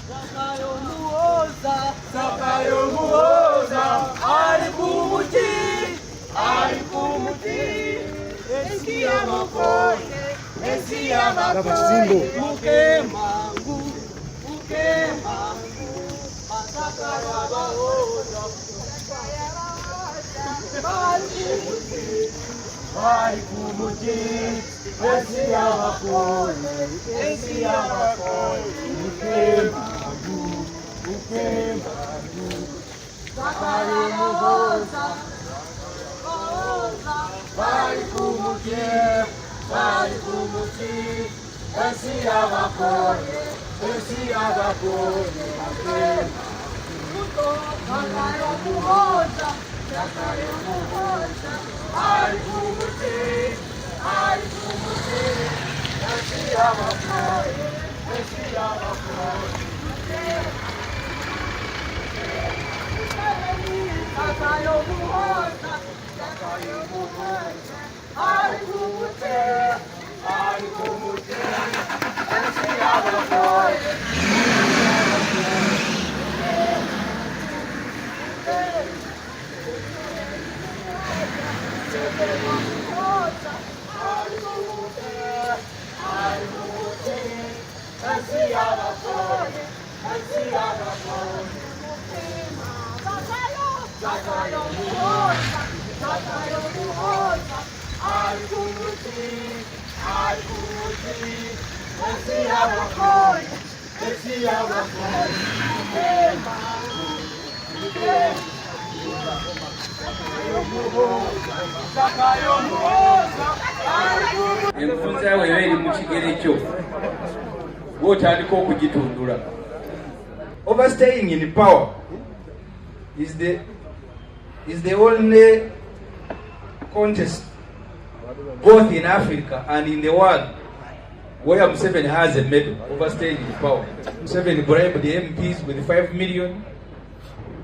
Zakayo muoza, alikumuti, esia makoye, muke mangu, Zakayo muoza, alikumuti, esia makoye, muke mangu. Zakayo muoza, alikumuti, esia makoye, Zakayo muoza, alikumuti, esia makoye, Zakayo muoza, alikumuti, esia makoye. Zakayo muoza, alikumuti, esia makoye, Zakayo muoza, enfunza yawe eba eri mu kigere kyo bw'otandika okugitundula. Overstaying in power is the only contest both in Africa and in the world where Museveni has a medal, overstaying in power. Museveni bribed the MPs with 5 million.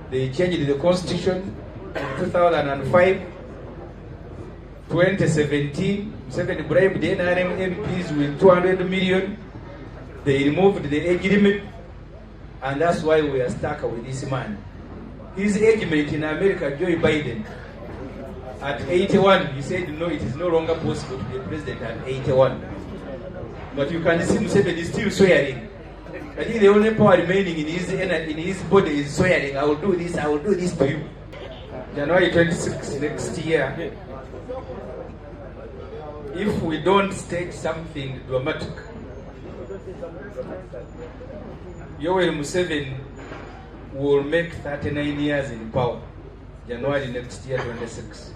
They changed the constitution in 2005. 2017, Museveni bribed the NRM MPs with 200 million. They removed the age limit, and that's why we are stuck with this man. His age mate in America, Joe Biden, at 81, he said no, it is no longer possible to be president at 81. But you can see Museveni is still swearing. I think the only power remaining in his body is swearing, I will do this to you. January 26th next year, if we don't state something dramatic, Yoweri Museveni will make 39 years in power. January next year, 26.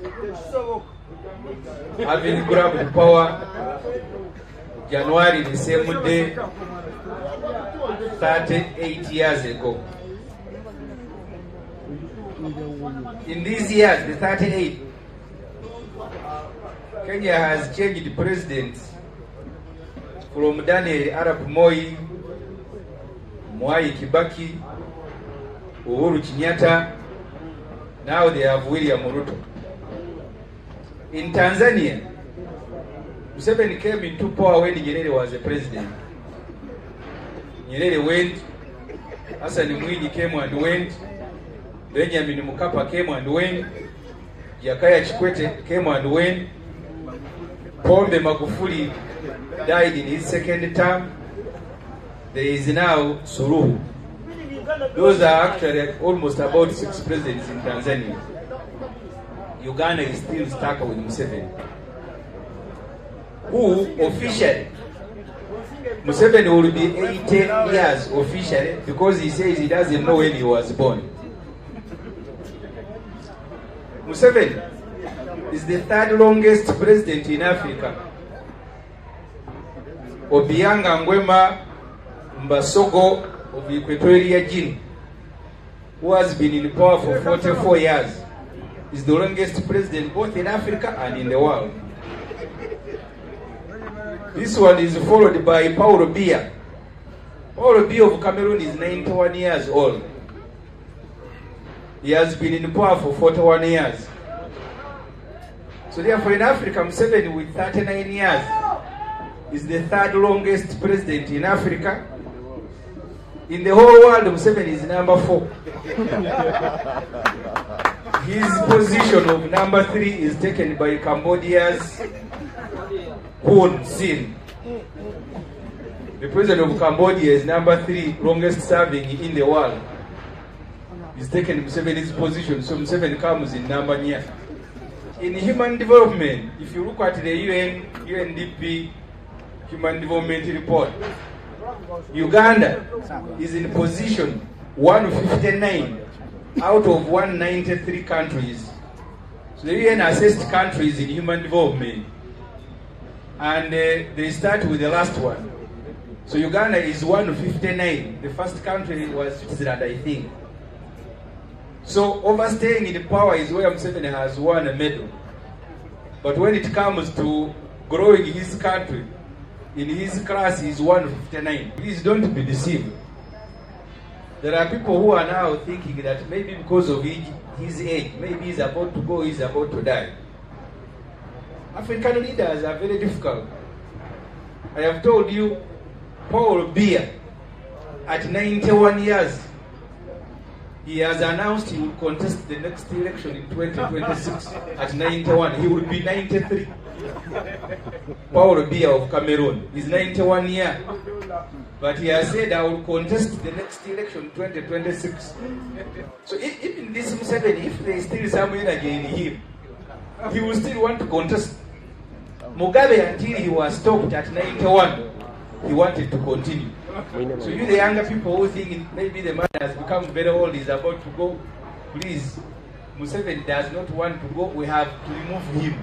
Having grabbed power January the same day, 38 years ago. In these years, the 38, Kenya has changed presidents from Daniel Arap Moi, Mwai Kibaki, Uhuru Kenyatta. Now they have William Ruto. In Tanzania, Museveni came into power when Nyerere was the president. Nyerere went, Hassan Mwinyi came and went, Benjamin Mkapa came and went, Jakaya Kikwete came and went, Pombe Magufuli died in his second term. There is now Suluhu. Those are actually almost about 6 presidents in Tanzania. Uganda is still stuck with Museveni, who officially, Museveni will be 80 years officially because he says he doesn't know when he was born. Museveni is the 3rd longest president in Africa. Obianga Nguema Mbasogo of Equatorial Guinea, who has been in power for 44 years, is the longest president both in Africa and in the world. This one is followed by Paul Biya. Paul Biya of Cameroon is 91 years old. He has been in power for 41 years. So therefore in Africa, Museveni with 39 years is the 3rd longest president in Africa. In the whole world, Museveni is number 4. His position of number 3 is taken by Cambodia's Hon.Ssemujju. The president of Cambodia is number 3, longest serving in the world. He's taken Museveni's position, so Museveni comes in number 9. In human development, if you look at the UNDP Human Development Report, Uganda is in position 159 out of 193 countries. So the UN assessed countries in human development, and they start with the last one. So Uganda is 159. The first country was Switzerland, I think. So overstaying in power is where Museveni has won a medal. But when it comes to growing his country, in his class is 159. Please don't be deceived. There are people who are now thinking that maybe because of his age, maybe he's about to go, he's about to die. African leaders are very difficult. I have told you, Paul Biya, at 91 years, he has announced he will contest the next election in 2026 at 91. He will be 93. Paul Biya of Cameroon is 91 years. But he has said, I will contest the next election in 2026. So even this Museveni, if there is still some energy in him, he will still want to contest. Mugabe, until he was stopped at 91, he wanted to continue. So you the younger people who think maybe the man has become very old, is about to go, please, Museveni does not want to go, we have to remove him.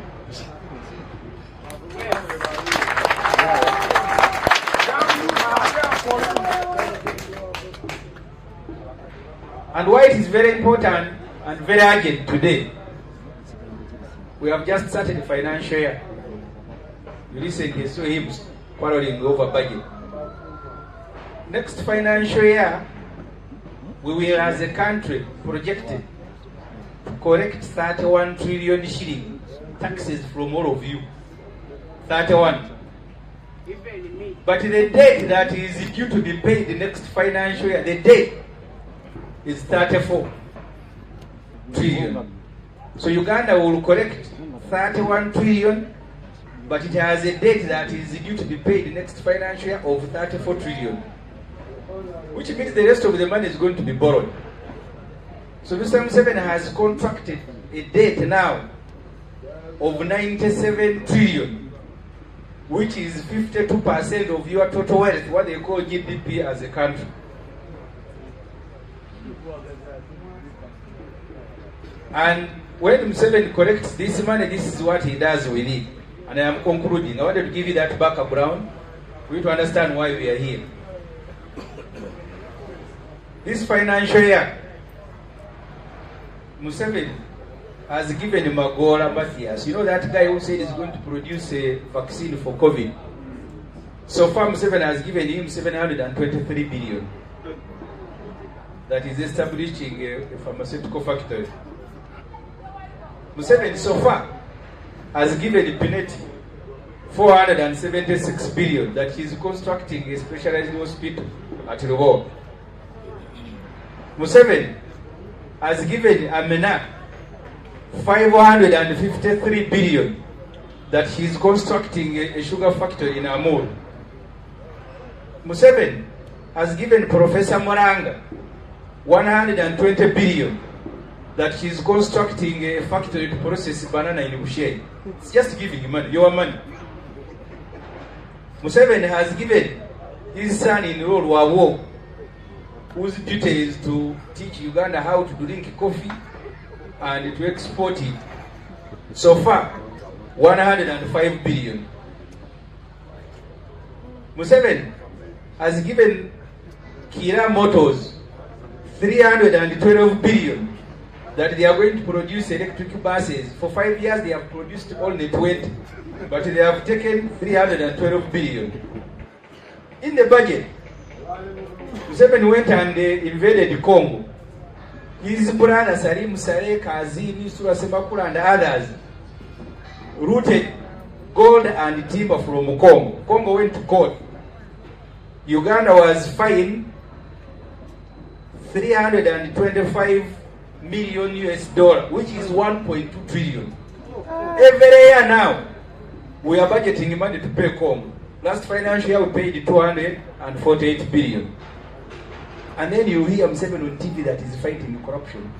And why it is very important and very urgent today, we have just started the financial year. You recently saw him quarreling over budget. Next financial year, we will as a country projected to collect 31 trillion shilling taxes from all of you. 31. But the date that is due to be paid the next financial year, the date is 34 trillion. So Uganda will collect 31 trillion, but it has a date that is due to be paid the next financial year of 34 trillion. Which means the rest of the money is going to be borrowed. So Mr. Museveni has contracted a debt now of 97 trillion, which is 52% of your total wealth, what they call GDP as a country. And when Museveni collects this money, this is what he does with it. And I am concluding. I wanted to give you that background for you to understand why we are here. This financial year, Museveni has given Magola Mathias, you know that guy who said he's going to produce a vaccine for COVID. So far, Museveni has given him 723 billion. That is establishing a pharmaceutical factory. Museveni so far has given Pineti 476 billion that he is constructing a specialized hospital at Rubo. Museveni has given Amena 553 billion that he is constructing a sugar factory in Amur. Museveni has given Professor Moranga 120 billion that he is constructing a factory to process banana in Bushe. It's just giving him money, your money. Museveni has given his son-in-law Wawo, whose duty is to teach Uganda how to drink coffee and to export it. So far, 105 billion. Museveni has given Kira Motors 312 billion that they are going to produce electric buses. For 5 years they have produced only 20, but they have taken 312 billion. In the budget, Museveni went and invaded Congo. His brother Salim Saleh, Kazini, Sura Semakula and others looted gold and timber from Congo. Congo went to court. Uganda was fined 325 million US dollar, which is 1.2 trillion. Every year now, we are budgeting money to pay COM. Last financial year, we paid 248 billion. And then you hear Museveni on TV that is fighting corruption.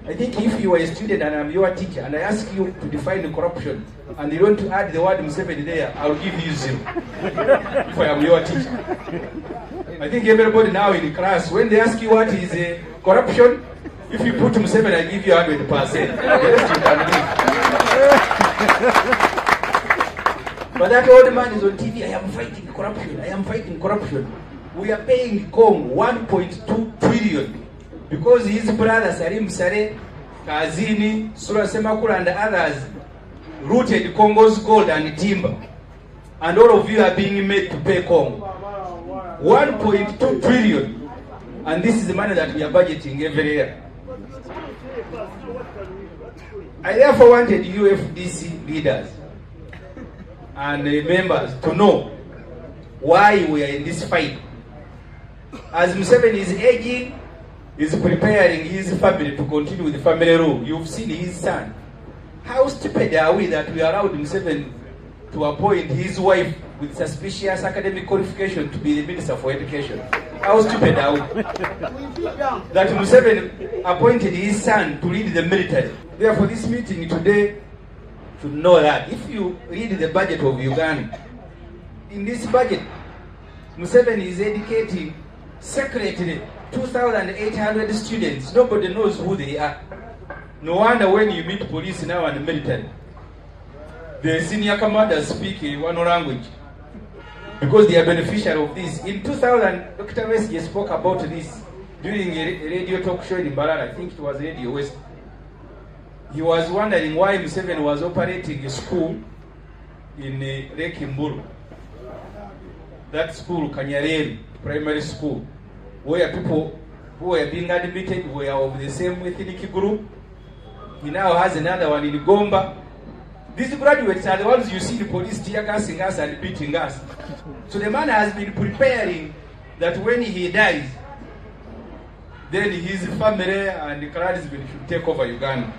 I think if you are a student and I'm your teacher and I ask you to define corruption and you want to add the word Museveni there, I'll give you 0 if I am your teacher. I think everybody now in the class, when they ask you what is corruption, if you put Museveni, I give you 100%. The rest you can give. But that old man is on TV, I am fighting corruption, I am fighting corruption. We are paying Kong 1.2 trillion because his brother Salim Sare, Kazini, Sura Semakula and others rooted Congo's gold and timber. And all of you are being made to pay Kong 1.2 trillion. And this is the money that we are budgeting every year. I therefore wanted UFDC leaders and members to know why we are in this fight. As Museveni is aging, is preparing his family to continue with the family rule. You've seen his son. How stupid are we that we allowed Museveni to appoint his wife with suspicious academic qualification to be the Minister for Education? How stupid are we? That Museveni appointed his son to lead the military. Therefore, this meeting today should know that if you read the budget of Uganda, in this budget, Museveni is educating secretly 2,800 students. Nobody knows who they are. No wonder when you meet police now and the military, the senior commanders speak one language because they are beneficiary of this. In 2000, Dr. Besigye spoke about this during a radio talk show in Mbarara. I think it was Radio West. He was wondering why Museveni was operating a school in Lake Mburu. That school, Kanyareri Primary School, where people who were being admitted were of the same ethnic group. He now has another one in Gomba. These graduates are the ones you see the police tear gassing us and beating us. So the man has been preparing that when he dies, then his family and the clansmen should take over Uganda.